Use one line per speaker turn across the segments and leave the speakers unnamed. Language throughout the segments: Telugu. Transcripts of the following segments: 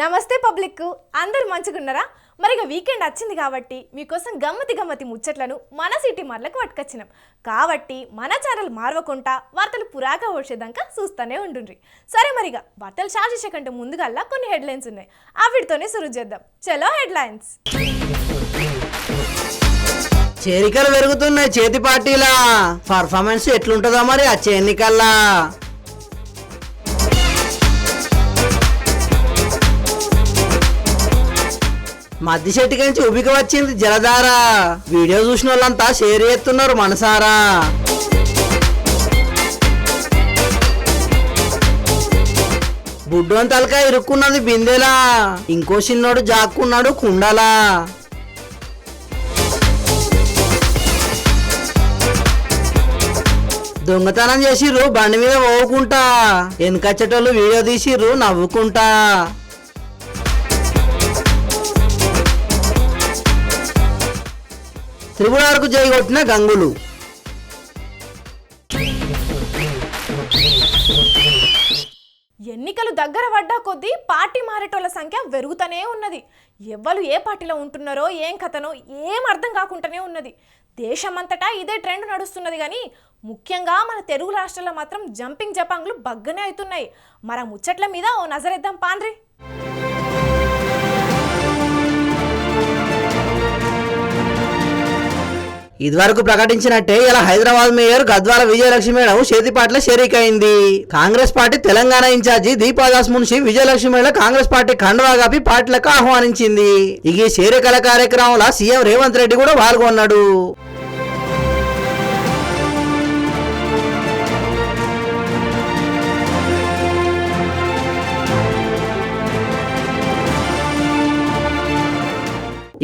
నమస్తే పబ్లిక్, అందరు మంచిగున్నారా? మరిగా వీకెండ్ వచ్చింది కాబట్టి మీకోసం గమ్మతి ముచ్చట్లను మన సిటీ మార్లకు పట్టుకొచ్చినాం. కాబట్టి మన ఛానల్ మారవకుండా వార్తలు పురాగా వచ్చేదాకా చూస్తూనే ఉండుండ్రి. సరే, మరిగా వార్తలు స్టార్ట్ చేసే కంటే ముందుగల్లా కొన్ని హెడ్లైన్స్ ఉన్నాయి, వీటితోనే సురు చేద్దాం. చలో హెడ్లైన్స్.
చేరికలు పెరుగుతున్నాయి చేతి పార్టీల పర్ఫార్మెన్స్ ఎట్లుంటుందో మరి వచ్చే ఎన్నికల్లా. మధ్య చెట్టుకి నుంచి ఉబిక వచ్చింది జలధార. వీడియో చూసిన వాళ్ళంతా షేర్ చేస్తున్నారు మనసారా. బుడ్డోని తలకా ఇరుక్కున్నది బిందెలా, ఇంకో చిన్నోడు జాక్కున్నాడు కుండలా. దొంగతనం చేసిర్రు బండి మీద పోవుకుంటా, వెనకచ్చేటోళ్ళు వీడియో తీసిర్రు నవ్వుకుంటా. త్రిపురాకు జై కొట్టిన గంగులు.
ఎన్నికలు దగ్గర పడ్డా కొద్దీ పార్టీ మారేటోళ్ళ సంఖ్య పెరుగుతూనే ఉన్నది. ఎవ్వరు ఏ పార్టీలో ఉంటున్నారో ఏం కథనో ఏం అర్థం కాకుండానే ఉన్నది. దేశమంతటా ఇదే ట్రెండ్ నడుస్తున్నది. కానీ ముఖ్యంగా మన తెలుగు రాష్ట్రాల్లో మాత్రం జంపింగ్ జపాంగ్లు బగ్గనే అవుతున్నాయి. మన ముచ్చట్ల మీద ఓ నజరేద్దాం పాండ్రి.
ఇదివరకు ప్రకటించినట్టే ఇలా హైదరాబాద్ మేయర్ గద్వాల విజయలక్ష్మి మేడం చేతిపాట్ల షరీకైంది. Congress party Telangana incharge Deepa Das Munshi Vijayalakshmi madam Congress party కండువా కప్పి పార్టీలకు ఆహ్వానించింది. ఈ చేరికల కార్యక్రమంలో సీఎం రేవంత్ రెడ్డి కూడా పాల్గొన్నాడు.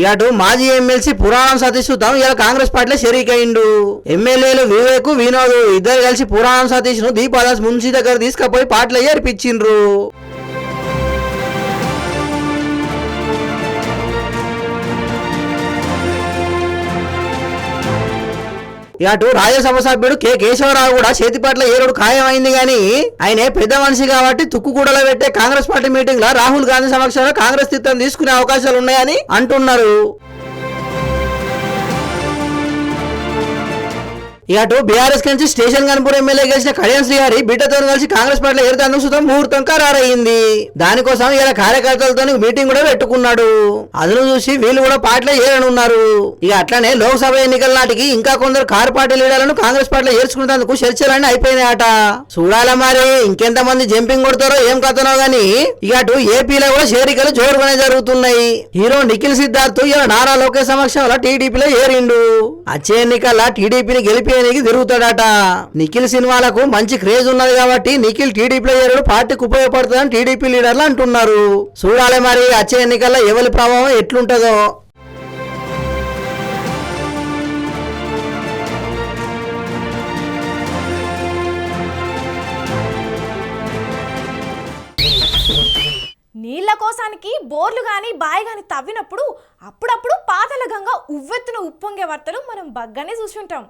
ఇటు మాజీ ఎమ్మెల్సీ పురాణం సతీష్ ఇలా కాంగ్రెస్ పార్టీలో షరీకైండు. ఎమ్మెల్యేలు వివేక్ వినోద్ ఇద్దరు కలిసి పురాణం సతీష్ ను దీపాదాస్ మున్షి దగ్గర తీసుకుపోయి పార్టీలో ఏర్పించిండ్రు. ఇటు రాజ్యసభ సభ్యుడు కె కేశవరావు కూడా చేతిపాట్ల ఏరుడు ఖాయమైంది. గాని ఆయన పెద్ద మనిషి కాబట్టి తుక్కుకూడలో పెట్టే కాంగ్రెస్ పార్టీ మీటింగ్ లో రాహుల్ గాంధీ సమక్షంలో కాంగ్రెస్ తీర్థం తీసుకునే అవకాశాలు ఉన్నాయని అంటున్నారు. ఇటు బీఆర్ఎస్ నుంచి స్టేషన్ గన్పూర్ ఎమ్మెల్యే గెలిచిన కళ్యాణ్ శ్రీహరి బిడ్డతో కలిసి కాంగ్రెస్ పార్టీలో ఏరుతందుకు సుతం ముహూర్తం ఖరారయ్యింది. దానికోసం ఇలా కార్యకర్తలతో మీటింగ్ కూడా పెట్టుకున్నాడు. అదును చూసి వీళ్ళు కూడా పార్టీలో ఏరనున్నారు. అట్లనే లోక్సభ ఎన్నికల నాటికి ఇంకా కొందరు కారు పార్టీ లీడర్లను కాంగ్రెస్ పార్టీలో ఏర్చుకునేందుకు చర్చలన్నీ అయిపోయినాయట. చూడాల మరి ఇంకెంత మంది జంపింగ్ కొడతారో ఏం కథనో గానీ అటు ఏపీలో కూడా చేరికలు జోరుగానే జరుగుతున్నాయి. హీరో నిఖిల్ సిద్ధార్థ్ ఇలా నారా లోకేష్ సమక్షంలో టీడీపీలో ఏరిండు. వచ్చే ఎన్నికల్లో టీడీపీని గెలిపి తిరుగుతాడట. నిఖిల్ సినిమాలకు మంచి క్రేజ్ ఉన్నది కాబట్టి నిఖిల్ టీడీపీలో ఏరుడు పార్టీకి ఉపయోగపడుతుందని టీడీపీ లీడర్లు అంటున్నారు. చూడాలి మరి వచ్చే ఎన్నికల్లో ఎవరి ప్రభావం ఎట్లుంటుందో.
నీళ్ల కోసానికి బోర్లు గాని బాయి గాని తవ్వినప్పుడు అప్పుడప్పుడు పాతల గంగ ఉవ్వెత్తున ఉప్పొంగే వార్తలు మనం బగ్గనే చూసుంటాం.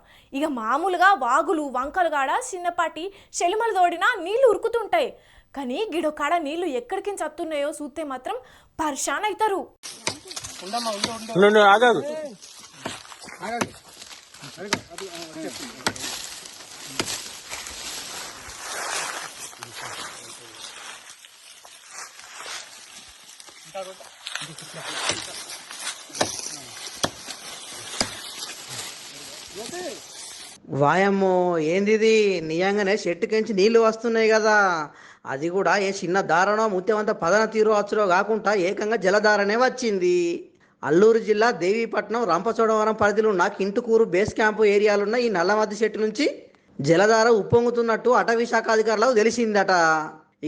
మామూలుగా వాగులు వంకలు కాడ చిన్నపాటి చెలుమలు తోడినా నీళ్లు ఉరుకుతుంటాయి. కానీ గిడొకాడ నీళ్లు ఎక్కడికి చత్తున్నాయో చూస్తే మాత్రం పరిశాన్ అవుతారు.
వాయమ్మో ఏందిది, నిజంగానే చెట్టుకించి నీళ్లు వస్తున్నాయి కదా. అది కూడా ఏ చిన్న దారనో ముత్యమంత పదన తీరు వచ్చురో కాకుండా ఏకంగా జలధారనే వచ్చింది. అల్లూరు జిల్లా దేవీపట్నం రంపచోడవరం పరిధిలో ఉన్న కింటుకూరు బేస్ క్యాంపు ఏరియాలున్న ఈ నల్లమద్ది చెట్టు నుంచి జలధార ఉప్పొంగుతున్నట్టు అటవీ శాఖ అధికారులకు తెలిసిందట.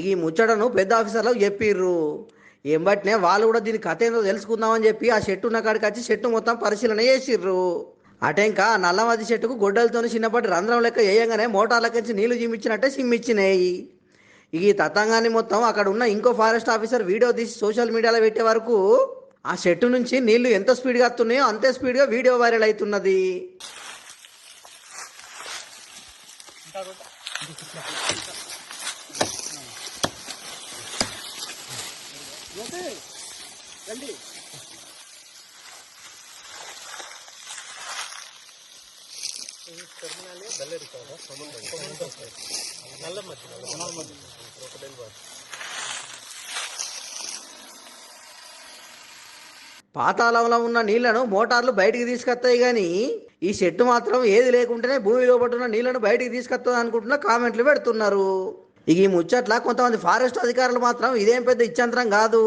ఈ ముచ్చటను పెద్ద ఆఫీసర్లకు చెప్పిర్రు. ఎంబట్నే వాళ్ళు కూడా దీని కథ ఏందో తెలుసుకుందామని చెప్పి ఆ చెట్టు ఉన్న కాడికి వచ్చి చెట్టు మొత్తం పరిశీలన చేసిర్రు. అటెంకా నల్లమద్ది చెట్టుకు గొడ్డలతో చిన్నపాటి రంధ్రం లెక్క వేయంగానే మోటార్లకించి నీళ్లు చిమ్మిచ్చినట్టే చిమ్మిచ్చినాయి. ఈ తతంగాన్ని మొత్తం అక్కడ ఉన్న ఇంకో ఫారెస్ట్ ఆఫీసర్ వీడియో తీసి సోషల్ మీడియాలో పెట్టే వరకు ఆ చెట్టు నుంచి నీళ్లు ఎంత స్పీడ్గా వస్తున్నాయో అంతే స్పీడ్గా వీడియో వైరల్ అవుతున్నది. పాతాళంలో ఉన్న నీళ్లను మోటార్లు బయటికి తీసుకొస్తాయి కానీ ఈ చెట్టు మాత్రం ఏది లేకుంటేనే భూమిలో పట్టున్న నీళ్లను బయటికి తీసుకొస్తుంది అనుకుంటున్న కామెంట్లు పెడుతున్నారు. ఇక ఈ ముచ్చట్ల కొంతమంది ఫారెస్ట్ అధికారులు మాత్రం ఇదేం పెద్ద ఇచ్చంతరం కాదు,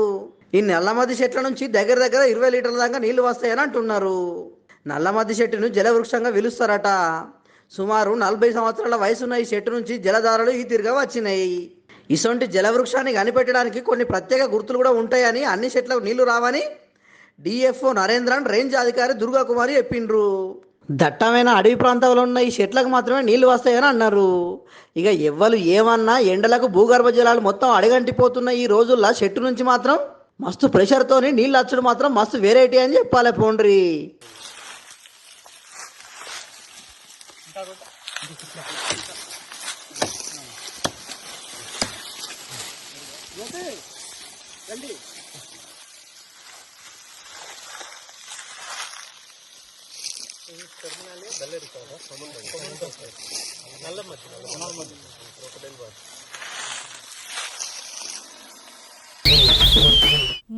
ఈ నల్లమద్ది చెట్ల నుంచి దగ్గర దగ్గర 20 లీటర్ల దాకా నీళ్లు వస్తాయని అంటున్నారు. నల్లమద్ది చెట్టును జలవృక్షంగా పిలుస్తారట. సుమారు 40 సంవత్సరాల వయసున్న ఈ చెట్టు నుంచి జలధారలు ఈ తిరిగా వచ్చినాయి. ఇసొంటి జలవృక్షాన్ని కనిపెట్టడానికి కొన్ని ప్రత్యేక గుర్తులు కూడా ఉంటాయని, అన్ని చెట్లకు నీళ్లు రావని డిఎఫ్ఓ నరేంద్రన్ రేంజ్ అధికారి దుర్గా కుమారి చెప్పిండ్రు. దట్టమైన అడవి ప్రాంతంలో ఉన్న ఈ చెట్లకు మాత్రమే నీళ్లు వస్తాయని అన్నారు. ఇక ఎవ్వరు ఏమన్నా ఎండలకు భూగర్భ జలాలు మొత్తం అడగంటిపోతున్న ఈ రోజుల్లో చెట్టు నుంచి మాత్రం మస్తు ప్రెషర్తోని నీళ్ళు వచ్చడం మాత్రం మస్తు వెరైటీ అని చెప్పాలి పోండ్రి.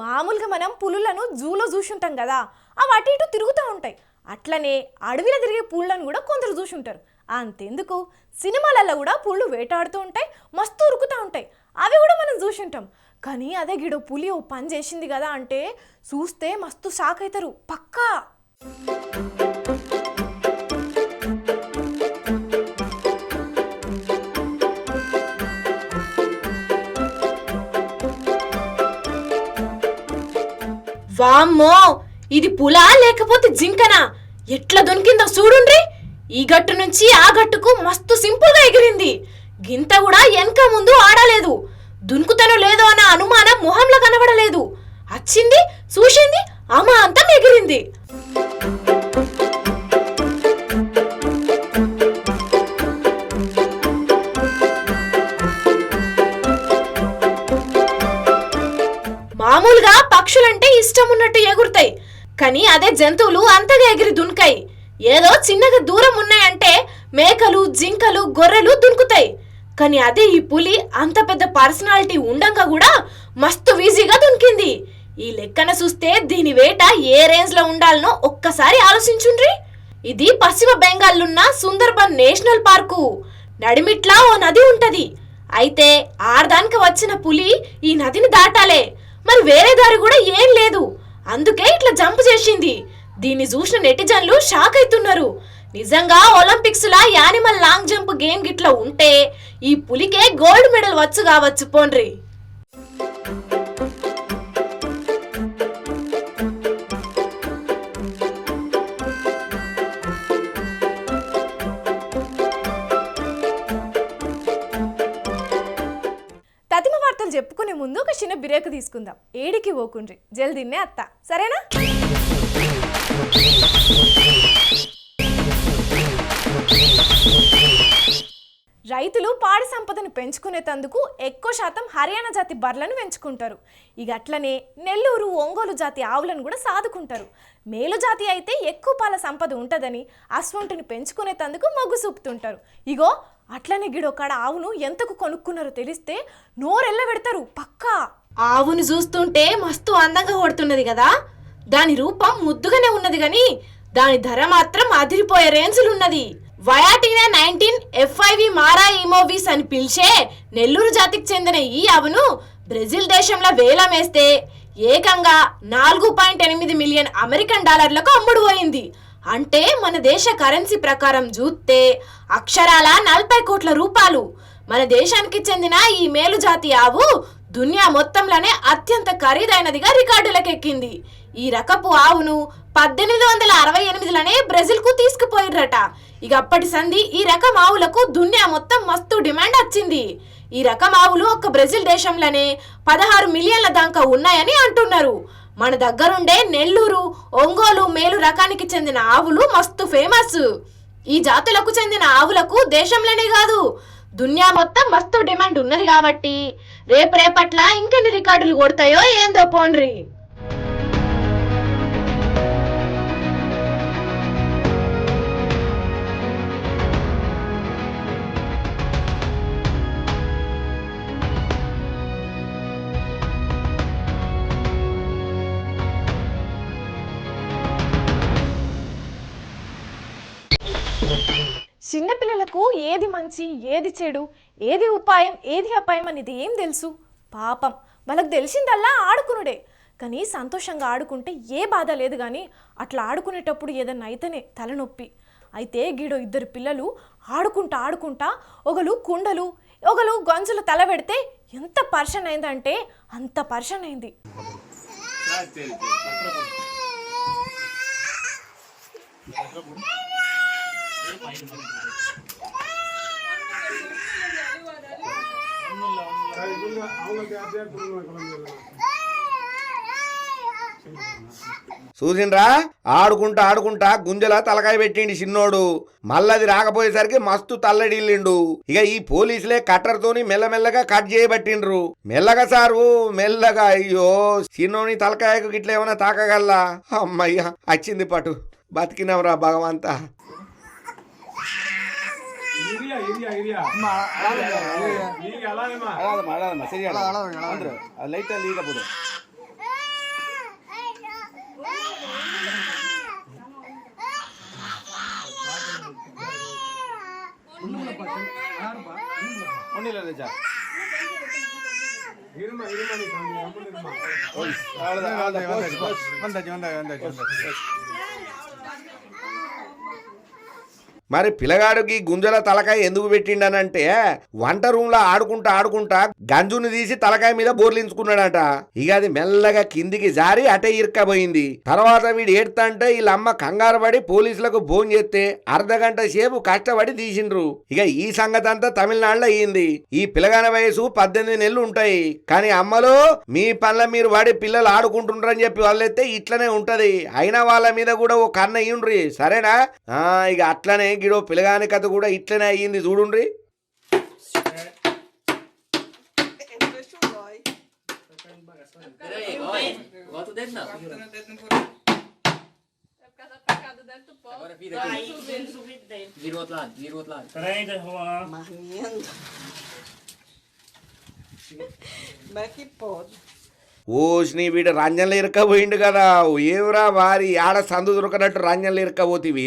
మామూలుగా మనం పులులను జూలో చూసుంటాం కదా, అవి అటు ఇటు తిరుగుతూ ఉంటాయి. అట్లనే అడవిలో తిరిగే పుళ్ళను కూడా కొందరు చూసుంటారు. అంతెందుకు, సినిమాలలో కూడా పుళ్ళు వేటాడుతూ ఉంటాయి, మస్తు ఉరుకుతూ ఉంటాయి. అవి కూడా మనం చూసుంటాం. కానీ అదే గిడో పులి ఓ పని చేసింది కదా అంటే చూస్తే మస్తు షాక్ అవుతారు పక్కా. వామ్మో, ఇది పులా లేకపోతే జింకనా? ఎట్లా దొనికిందో చూడుండ్రి. ఈ గట్టు నుంచి ఆ గట్టుకు మస్తు సింపుల్ గా ఎగిరింది. గింత కూడా వెనక ముందు ఆడలేదు. దునుకుతనో లేదో అన్న అనుమానం మొహంలో కనబడలేదు. వచ్చింది, చూసింది, అమాంతం ఎగిరింది. మామూలుగా పక్షులంటే ఇష్టం ఉన్నట్టు ఎగురుతాయి, కానీ అదే జంతువులు అంతగా ఎగిరి దున్కాయి. ఏదో చిన్నగా దూరం ఉన్నాయంటే మేకలు, జింకలు, గొర్రెలు దునుకుతాయి. కానీ అదే ఈ పులి అంత పెద్ద పర్సనాలిటీ ఉండంగా కూడా మస్తు ఈజీగా దునికింది. ఈ లెక్కన చూస్తే దీని వేట ఏ రేంజ్ లో ఉండాలనో ఒక్కసారి ఆలోచించుండ్రి. ఇది పశ్చిమ బెంగాల్లున్న సుందర్బన్ నేషనల్ పార్కు. నడిమిట్లా ఓ నది ఉంటది. అయితే ఆడదానికి వచ్చిన పులి ఈ నదిని దాటాలే, మరి వేరే దారి కూడా ఏం లేదు. అందుకే ఇట్లా జంప్ చేసింది. దీన్ని చూసిన నెటిజన్లు షాక్ అవుతున్నారు. నిజంగా ఒలింపిక్స్ లా యానిమల్ లాంగ్ జంప్ గేమ్ గిట్లా ఉంటే ఈ పులికే గోల్డ్ మెడల్ వచ్చు కావచ్చు పోండ్రి. తతిమ వార్తలు చెప్పుకునే ముందు ఒక చిన్న బ్రేక్ తీసుకుందాం. ఏడికి పోకుండ్రి, జల్దీనే అత్త, సరేనా? రైతులు పాడి సంపదను పెంచుకునేందుకు ఎక్కువ శాతం హర్యానా జాతి బర్లను పెంచుకుంటారు. ఇక అట్లనే నెల్లూరు, ఒంగోలు జాతి ఆవులను కూడా సాదుకుంటారు. మేలు జాతి అయితే ఎక్కువ పాల సంపద ఉంటుందని అస్వంటిని పెంచుకునేందుకు మొగ్గు చూపుతుంటారు. ఇగో అట్లనే గిడొక్కడ ఆవును ఎంతకు కొనుక్కున్నారో తెలిస్తే నోరెల్ల పెడతారు పక్కా. ఆవును చూస్తుంటే మస్తు అందంగా కొడుతున్నది కదా, దాని రూపం ముద్దుగానే ఉన్నది కానీ దాని ధర మాత్రం అదిరిపోయే రేంజ్లున్నది. వయాటినా 19 FIV మారా ఇమోవిస్ అని పిలిచే నెల్లూరు జాతికి చెందిన ఈ ఆవును బ్రెజిల్ దేశంలో వేలమేస్తే ఏకంగా 4.8 మిలియన్ అమెరికన్ డాలర్లకు అమ్ముడుపోయింది. అంటే మన దేశ కరెన్సీ ప్రకారం చూస్తే అక్షరాల 40 కోట్ల రూపాయలు. మన దేశానికి చెందిన ఈ మేలు జాతి ఆవు దునియా మొత్తంలోనే అత్యంత ఖరీదైనదిగా రికార్డులకెక్కింది. ఈ రకపు ఆవును 1868లోనే బ్రెజిల్ కు తీసుకుపోయిర్రట. ఇక అప్పటి సంధి ఈ రకం ఆవులకు దునియా మొత్తం మస్తు డిమాండ్ వచ్చింది. ఈ రకం ఆవులు ఒక్క బ్రెజిల్ దేశంలోనే 16 మిలియన్ల దాకా ఉన్నాయని అంటున్నారు. మన దగ్గరుండే నెల్లూరు, ఒంగోలు మేలు రకానికి చెందిన ఆవులు మస్తు ఫేమస్. ఈ జాతులకు చెందిన ఆవులకు దేశంలోనే కాదు దునియా మొత్తం మస్తు డిమాండ్ ఉన్నది కాబట్టి రేపట్ల ఇంకెన్ని రికార్డులు కొడతాయో ఏందో పోండ్రి. వాళ్ళకు ఏది మంచి ఏది చెడు ఏది ఉపాయం ఏది అపాయం అనేది ఏం తెలుసు? పాపం వాళ్ళకు తెలిసిందల్లా ఆడుకునుడే. కానీ సంతోషంగా ఆడుకుంటే ఏ బాధ లేదు. కానీ అట్లా ఆడుకునేటప్పుడు ఏదన్నా అయితేనే తలనొప్పి. అయితే గీడో ఇద్దరు పిల్లలు ఆడుకుంటా ఆడుకుంటా ఒకరు కుండలు ఒకరు గంజులు తల పెడితే ఎంత పర్షన్ అయిందంటే అంత పర్షన్ అయింది.
చూసిండ్రా ఆడుకుంటా ఆడుకుంటా గుంజల తలకాయ పెట్టిండి చిన్నోడు. మళ్ళది రాకపోయేసరికి మస్తు తల్లడిల్లిండు. ఇక ఈ పోలీసులే కట్టర్తోని మెల్లమెల్లగా కట్ చేయబట్టిండ్రు. మెల్లగా సారు మెల్లగా. అయ్యో చిన్నోని తలకాయకు గిట్ల ఏమైనా తాకగల్లా? అమ్మయ్య వచ్చింది పటు, బతికినవరా భగవంతా. మరి పిల్లగాడికి గుంజల తలకాయ ఎందుకు పెట్టిండనంటే వంట రూమ్ లో ఆడుకుంటా ఆడుకుంటా గంజుని తీసి తలకాయ మీద బోర్లించుకున్నాడట. ఇక అది మెల్లగా కిందికి జారి అటే ఇరుక్కపోయింది. తర్వాత వీడు ఏడ్తంటే వీళ్ళమ్మ కంగారు పడి పోలీసులకు ఫోన్ చేస్తే అర్ధగంట సేపు కష్టపడి తీసిండ్రు. ఇక ఈ సంగతి అంతా తమిళనాడులో అయ్యింది. ఈ పిల్లగాని వయసు 18 నెలలు ఉంటాయి. కానీ అమ్మలో మీ పనుల మీరు వాడి పిల్లలు ఆడుకుంటుండ్రని చెప్పి వాళ్ళైతే ఇట్లనే ఉంటది. అయినా వాళ్ళ మీద కూడా ఓ కన్న అయ్యుండ్రి సరేనా. ఇక అట్లనే గిడో పిల్లగాని కథ కూడా ఇట్లనే అయ్యింది చూడుండ్రి.
Vira o outro lado, vira o outro lado.
Peraí, Juan.
Marmiando. Como é que pode?
ఓష్ని వీడు రంజన్లు ఇరకపోయిండు కదా. ఏవరా వారి ఆడ సందు దొరకనట్టు రంజన్లు ఇరకపోతివి.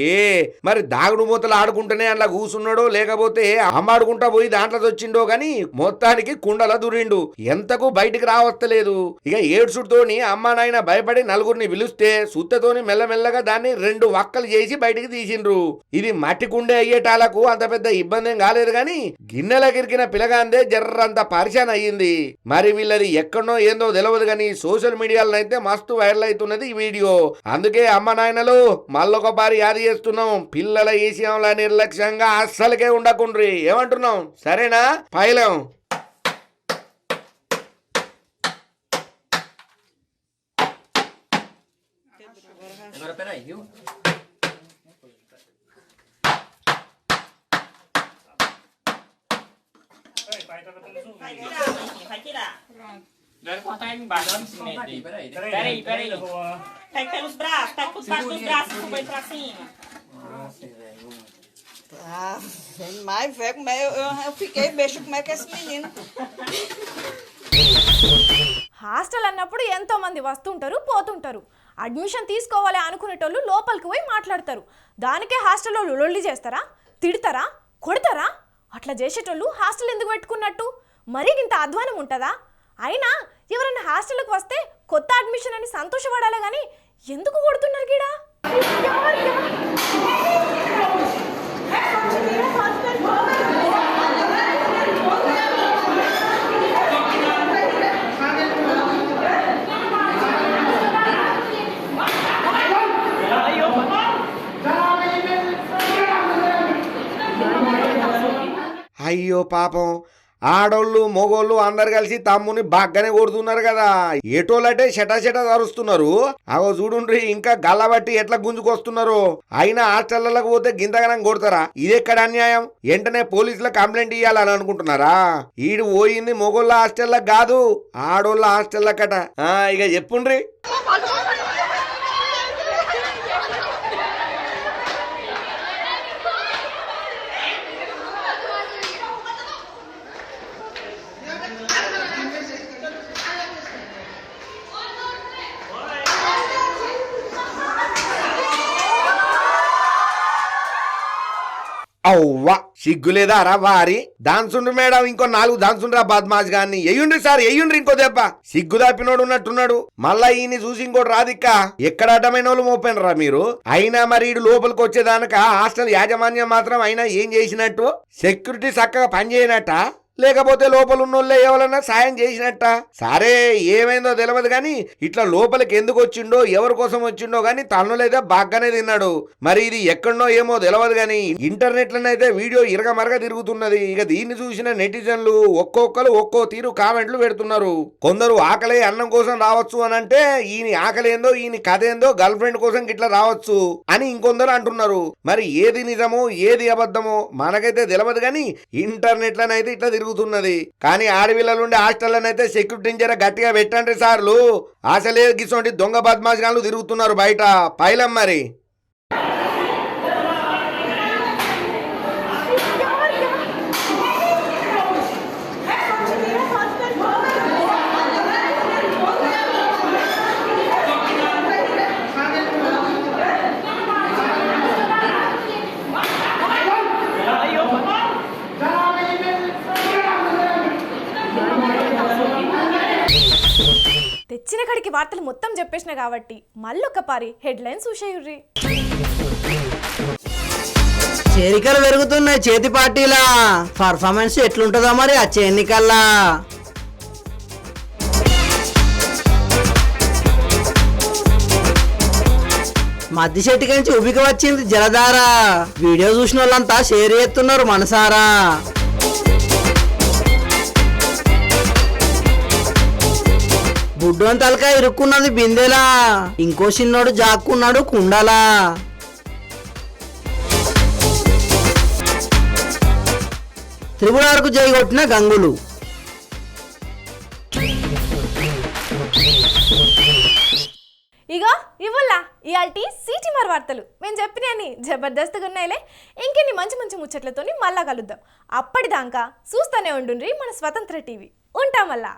మరి దాగుడు మూతలు ఆడుకుంటూనే అట్లా కూసున్నాడో లేకపోతే అమ్మాడుకుంటా పోయి దాంట్లో వచ్చిండో గాని మొత్తానికి కుండల దురిండు. ఎంతకు బయటికి రావస్తలేదు. ఇక ఏడ్చుడుతోని అమ్మా నాయన భయపడి నలుగురిని పిలుస్తే సుత్తతోని మెల్లమెల్లగా దాన్ని 2 వక్కలు చేసి బయటికి తీసిండ్రు. ఇది మట్టి కుండే అయ్యేటాలకు అంత పెద్ద ఇబ్బంది ఏం కాలేదు గాని గిన్నెలకిరికిన పిలగాందే జర్రంత పరిశాన్ అయ్యింది. మరి వీళ్ళది ఎక్కడనో ఏందో తెలియదు కానీ సోషల్ మీడియాలో అయితే మస్తు వైరల్ అవుతున్నది ఈ వీడియో. అందుకే అమ్మ నాయనలు మళ్ళొక పారి యాది చేస్తున్నాం, పిల్లల ఈ విషయంలో నిర్లక్ష్యంగా అస్సలకే ఉండకుండ్రి. ఏమంటున్నాం సరేనా? పైలం
Agora peraí, viu?
Vai tirar.
Deve cortar ele embaixo, olha o cimento aí. Peraí.
Pega pelos braços, pega por baixo dos braços e põe pra cima.
Nossa, velho.
Ah, mais velho, como é, eu fiquei besta, como é que é esse menino?
Hostel అన్నప్పుడు ఎంతో మంది వస్తుంటారు పోతుంటారు. అడ్మిషన్ తీసుకోవాలి అనుకునేటోళ్ళు లోపలికి పోయి మాట్లాడతారు. దానికే హాస్టల్లో లొల్లి చేస్తారా, తిడతారా, కొడతారా? అట్లా చేసేటోళ్ళు హాస్టల్ ఎందుకు పెట్టుకున్నట్టు? మరీ ఇంత అధ్వానం ఉంటుందా? అయినా ఎవరైనా హాస్టల్కి వస్తే కొత్త అడ్మిషన్ అని సంతోషపడాలి కానీ ఎందుకు కొడుతున్నారు గీడా?
అయ్యో పాపం, ఆడోళ్ళు మొగోళ్ళు అందరు కలిసి తమ్ముని బాగానే కొడుతున్నారు కదా. ఏటోళ్ళంటే చెటా తరుస్తున్నారు. అగో చూడుండ్రి ఇంకా గల్లబట్టి ఎట్లా గుంజుకొస్తున్నారు. అయినా హాస్టళ్లకు పోతే గింతగనం కొడతారా? ఇదెక్కడ అన్యాయం? వెంటనే పోలీసులకు కంప్లైంట్ ఇవ్వాలని అనుకుంటున్నారా? ఈడు పోయింది మొగోళ్ళ హాస్టల్లకు కాదు, ఆడోళ్ళ హాస్టల్లకట. ఇక చెప్పుండ్రి. అవ్వ సిగ్గులేదా రా వారి దాన్సుండ్రు మేడం ఇంకో 4 దాన్సుండ్రా బద్మాష్ గాన్ని ఎయ్యుండ్రి సార్ ఎయ్యుండ్రి ఇంకో దెబ్బ సిగ్గు దాపినోడు ఉన్నట్టున్నాడు మళ్ళా ఈయన చూసి ఇంకోటి రాదిక్క ఎక్కడ అడ్డమైన వాళ్ళు మోపనరా మీరు అయినా మరి ఈడు లోపలికి వచ్చేదానక హాస్టల్ యాజమాన్యం మాత్రం అయినా ఏం చేసినట్టు సెక్యూరిటీ చక్కగా పనిచేయనట్ట లేకపోతే లోపల ఉన్నోళ్ళే ఎవరన్నా సాయం చేసినట్ట సరే ఏమైందో తెలియదు గాని ఇట్లా లోపలికి ఎందుకు వచ్చిండో ఎవరి కోసం వచ్చిండో గాని తనలేదే బాగానే తిన్నాడు మరి ఇది ఎక్కడనో ఏమో తెలియదు గాని ఇంటర్నెట్ లోనైతే వీడియో ఇరగమరగ తిరుగుతున్నది ఇక దీన్ని చూసిన నెటిజన్లు ఒక్కొక్కరు ఒక్కో తీరు కామెంట్లు పెడుతున్నారు కొందరు ఆకలి అన్నం కోసం రావచ్చు అని అంటే ఈయన ఆకలి ఏందో ఈయన కథ ఏందో గర్ల్ ఫ్రెండ్ కోసం ఇట్లా రావచ్చు అని ఇంకొందరు అంటున్నారు మరి ఏది నిజమో ఏది అబద్ధమో మనకైతే తెలియదు గాని ఇంటర్నెట్ లోనైతే ఇట్లా తిరుగుతున్నది కానీ ఆడపిల్లలుండే హాస్టల్లోనైతే సెక్యూరిటీ జర గట్టిగా పెట్టండి సార్లు అసలే గిసోంటి దొంగ బద్మాషాలు తిరుగుతున్నారు బయట పైలం మరి
తెచ్చిన కడికి వార్తలు మొత్తం చెప్పేసిన కాబట్టి మళ్ళొక్కపారి హెడ్లైన్స్ చూసేయుర్రి.
చేరికలు పెరుగుతున్నాయి చేతి పార్టీలా పర్ఫార్మెన్స్ ఎట్లుంటుందో మరి వచ్చే ఎన్నికల్లా మధ్య చెట్టుకి నుంచి ఉబికి వచ్చింది జలధార వీడియో చూసిన వాళ్ళంతా షేర్ చేస్తున్నారు మనసారా బుడ్డోని తలకాయ ఇరుక్కున్నది బిందెలా ఇంకో చిన్నోడు జాక్కున్నాడు కుండలా త్రిపురార్కు జై కొట్టిన గంగులు
ఇగో ఇవ్వల్లా ఇయాల్టి సిటీ మార్ వార్తలు మేము చెప్పినాయని జబర్దస్త్గా ఉన్నాయిలే ఇంకెన్ని మంచి మంచి ముచ్చట్లతోని మళ్ళా కలుద్దాం అప్పటిదాకా చూస్తూనే ఉండుండ్రి మన స్వతంత్ర టీవీ ఉంటాం మళ్ళా.